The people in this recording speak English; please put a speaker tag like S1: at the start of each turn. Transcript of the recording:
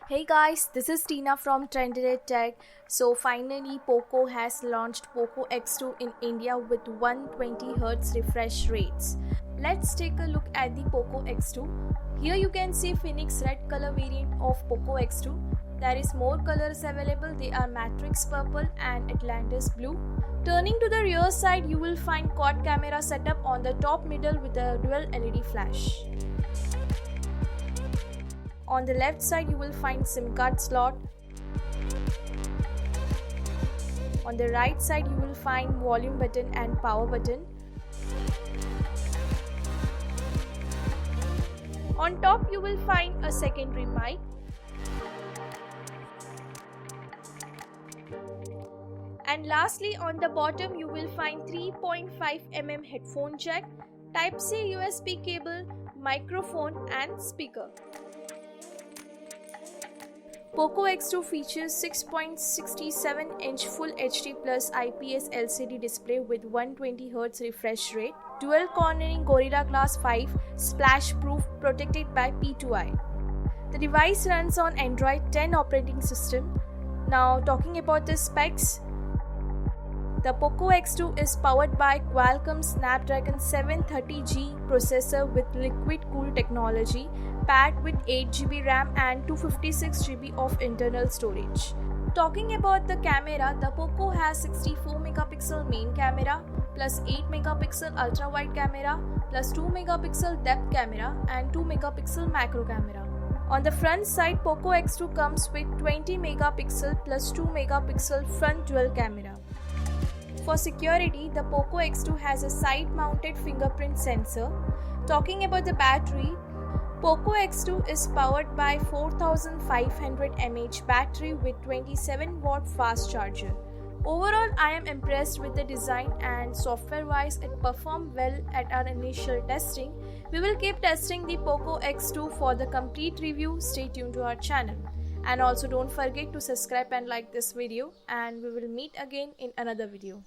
S1: Hey guys, this is Tina from Trendated Tech. So finally POCO has launched POCO X2 in India with 120Hz refresh rates. Let's take a look at the POCO X2. Here you can see Phoenix red color variant of POCO X2. There is more colors available. They are Matrix purple and Atlantis blue. Turning to the rear side, you will find quad camera setup on the top middle with a dual LED flash. On the left side, you will find SIM card slot. On the right side, you will find volume button and power button. On top, you will find a secondary mic. And lastly, on the bottom, you will find 3.5mm headphone jack, Type-C USB cable, microphone and speaker. POCO X2 features 6.67-inch Full HD Plus IPS LCD display with 120Hz refresh rate, dual cornering Gorilla Glass 5, splash proof, protected by P2I. The device runs on Android 10 operating system. Now talking about the specs, the POCO X2 is powered by Qualcomm's Snapdragon 730G processor with LiquidCool Technology, packed with 8GB RAM and 256GB of internal storage. Talking about the camera, the POCO has 64MP main camera, plus 8MP ultra-wide camera, plus 2MP depth camera and 2MP macro camera. On the front side, POCO X2 comes with 20MP plus 2MP front dual camera. For security, the POCO X2 has a side-mounted fingerprint sensor. Talking about the battery, POCO X2 is powered by 4500 mAh battery with 27W fast charger. Overall, I am impressed with the design and software-wise it performed well at our initial testing. We will keep testing the POCO X2 for the complete review. Stay tuned to our channel. And also don't forget to subscribe and like this video, and we will meet again in another video.